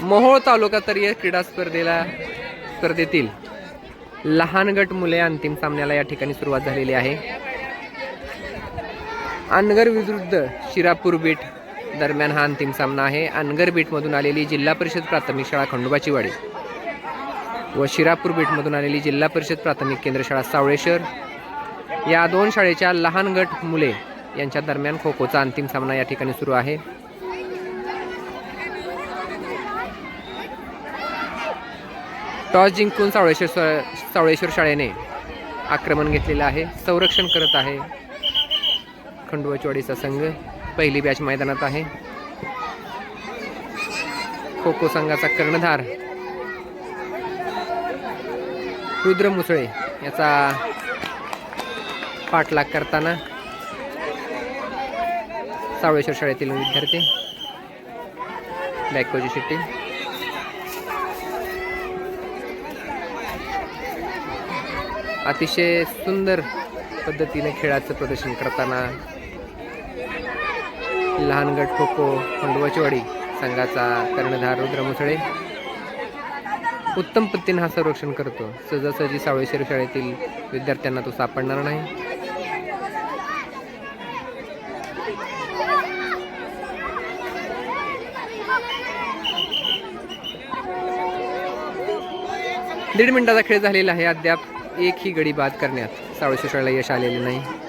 मोहोळ तालुकास्तरीय क्रीडा स्पर्धेतील लहान गट मुले अंतिम सामन्याला या ठिकाणी सुरुवात झालेली आहे। अनगर विरुद्ध शिरापूर बीट दरम्यान हा अंतिम सामना आहे। अनगर बीटमधून आलेली जिल्हा परिषद प्राथमिक शाळा खंडोबाची वाडी व शिरापूर बीटमधून आलेली जिल्हा परिषद प्राथमिक केंद्र शाळा सावळेश्वर या दोन शाळेच्या लहान गट मुले यांच्या दरम्यान खो खोचा अंतिम सामना या ठिकाणी सुरू आहे। टॉस जिंकून सावळेश्वर शाळेने आक्रमण घेतलेलं आहे। संरक्षण करत आहे खंडोबाची वाडीचा संघ। पहिली बॅच मैदानात आहे। खो खो संघाचा कर्णधार रुद्र मुसळे याचा पाठलाग करताना सावळेश्वर शाळेतील विद्यार्थी। बॅकवरची शिट्टी। अतिशय सुंदर पद्धतीने खेळाचं प्रदर्शन करताना लहान गट खो खो खंडोबाची वाडी संघाचा कर्णधार रुद्र मुसळे उत्तम पद्धतीने हा संरक्षण करतो। सहजासहजी सावळेश्वर शाळेतील विद्यार्थ्यांना तो सापडणार नाही। दीड मिनिटाचा खेळ झालेला आहे। अद्याप एकही गडी बाद करण्यात सावळेश्वर शाळेला यश आलेले नाही।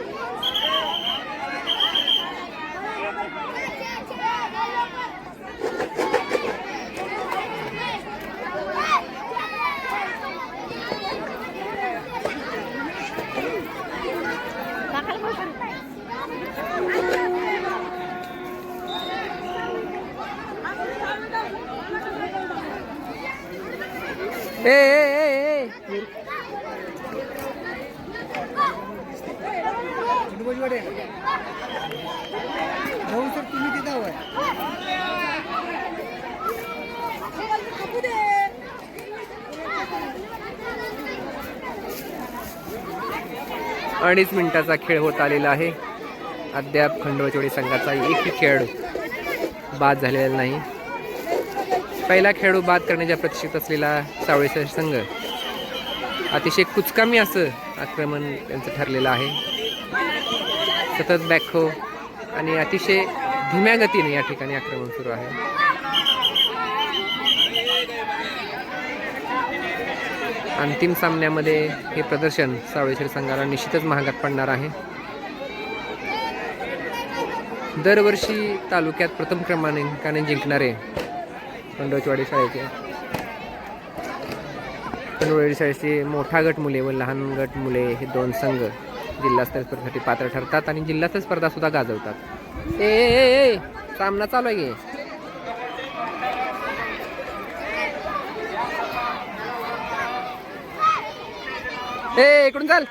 अडीच मिनिटाचा खेळ होत आलेला आहे। अद्याप खंडोबाची वाडी संघाचा एकही खेळ बाद झालेला नाही। पहिला खेळाडू बाद करण्याच्या प्रतीक्षेत असलेला सावळेश्वर संघ अतिशय कुचकामी असं आक्रमण त्यांचं ठरलेलं आहे। सतत बॅकहो आणि अतिशय धीम्या गतीने या ठिकाणी आक्रमण सुरू आहे। अंतिम सामन्यामध्ये हे प्रदर्शन सावळेश्वर संघाला निश्चितच महागात पडणार आहे। दरवर्षी तालुक्यात प्रथम क्रमांकाने जिंकणारे खंडोबाची शाळेचे मोठा गट मुले व लहान गट मुले हे दोन संघ जिल्हास्तरीय स्पर्धेसाठी पात्र ठरतात आणि जिल्हास्तरीय स्पर्धा सुद्धा गाजवतात। सामना चालू आहे। इकडून चाल।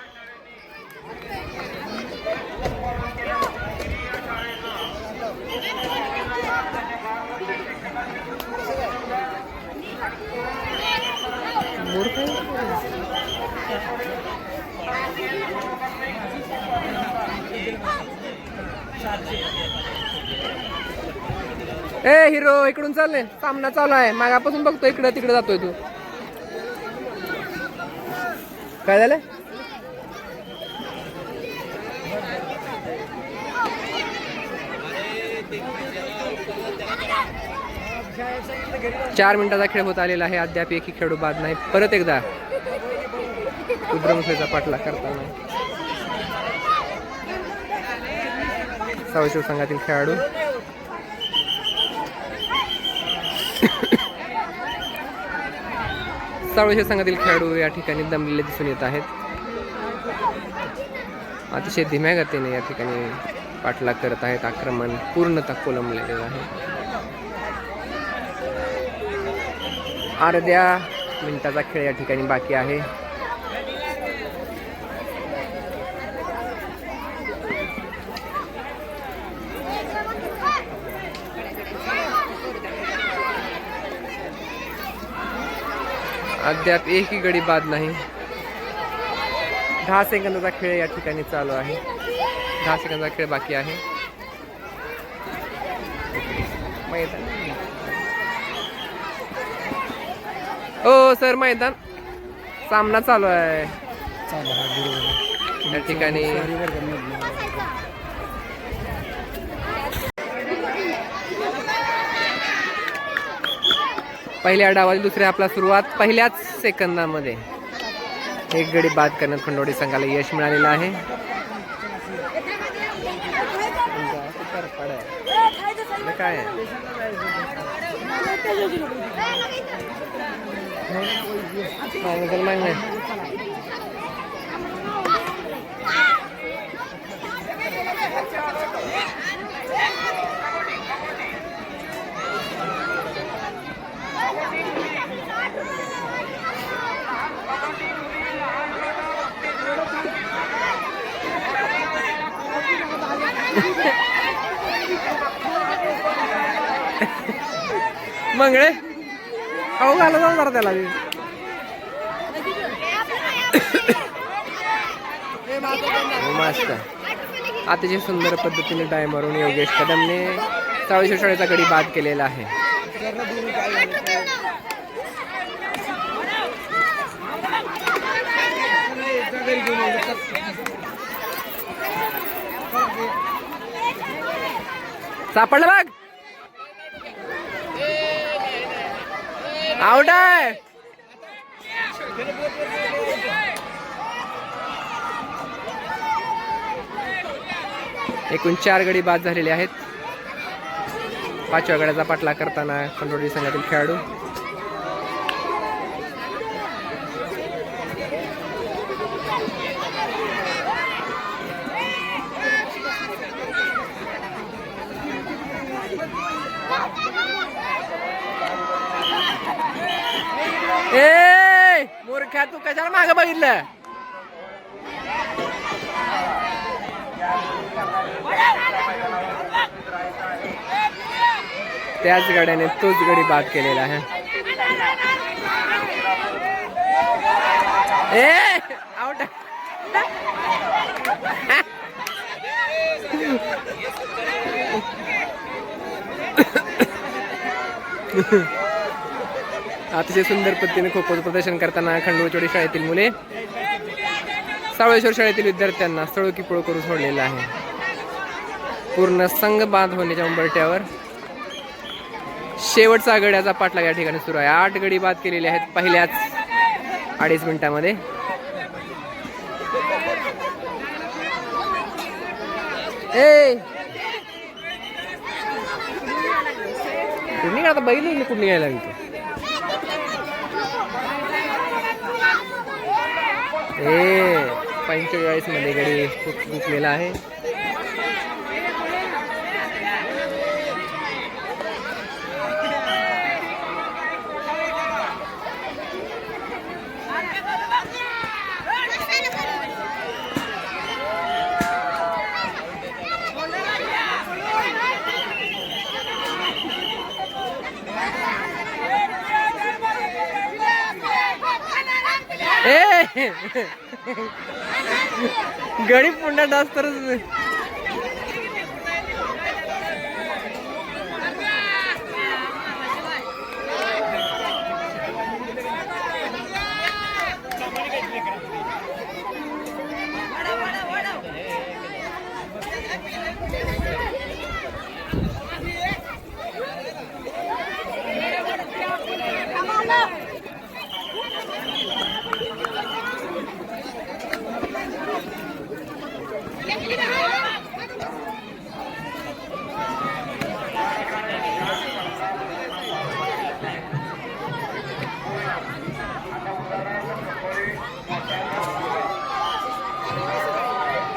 हिरो इकडून चालले। सामना चालू आहे। मागापासून बघतो इकडे तिकडे जातोय तू। काय झालं? चार मिनिटाचा खेळ होत आलेला आहे। अद्याप एकही खेळाडू बाद नाही। परत एकदा रुद्रमुसळेचा पाठलाग करताना सावळेश्वर संघातील खेळाडू सावळेश्वर संघातील खेळाडू या ठिकाणी दमलेले दिसून येत आहेत। अतिशय धीम्या गतीने या ठिकाणी पाठलाग करत आहेत। आक्रमण पूर्णतः कोलमलेलं आहे। अर्ध्या मिनिटाचा खेळ या ठिकाणी बाकी आहे। अद्याप एकही गडी बाद नाही। 10 सेकंदाचा खेळ या ठिकाणी चालू आहे। 10 सेकंदाचा खेळ बाकी आहे। ओ सर, मैदान सामना चालू आहे या ठिकाणी. पहिल्या डावाची दुसऱ्या आपला सुरुवात पहिल्याच सेकंदामध्ये एक गडी बाद करण्यात खंडोळी संघाला यश मिळालेलं आहे. काय मंगळे अहो घाला जाऊ जरा त्याला. मस्त अतिशय सुंदर पद्धतीने डाय मारून योगेश कदमने 44 गडी बाद केलेला आहे. सापडलं बघ, आउट आहे. एकूण 4 गडी बाद झालेले आहेत. 5व्या गड्याचा पाठलाग करताना खंडोळी संघातील खेळाडू. ए मूर्खा, तू कशाला मागं बघितलं? त्याच गाड्याने तोच गडी बाद केलेला आहे. ए आउट. अतिशय सुंदर पद्धतीने खो खोचं प्रदर्शन करताना खंडोळचोडी शाळेतील मुले सावळेश्वर शाळेतील विद्यार्थ्यांना स्थळ की पळ करून सोडलेला आहे. पूर्ण संघ बाद होण्याच्या उंबरठ्यावर शेवटचा गड्याचा पाठलाग या ठिकाणी सुरू आहे. 8 गडी बाद केलेले आहेत पहिल्याच 2.5 मिनिटांमध्ये. ए कुठली आता बैल कुठली घ्यायला लागली? ए 45 मध्ये गडी खूप गुंतलेला आहे. गडी पुन्हा डास तरच.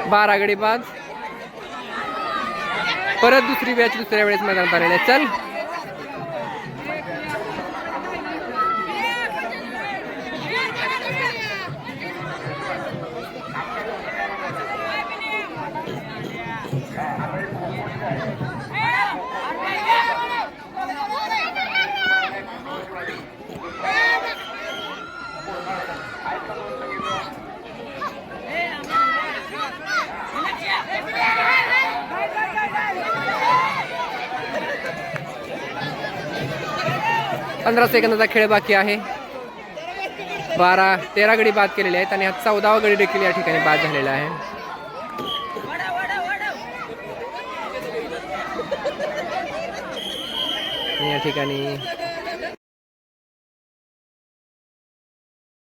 बारा गडी बाद. परत दुसरी मॅच दुसऱ्या वेळेस मैदानात आलेले. चल पंधरा सेकंदाचा खेळ बाकी आहे. 13 गडी बाद केलेले आहेत आणि हा 14वा गडी देखील या ठिकाणी बाद झालेला आहे. या ठिकाणी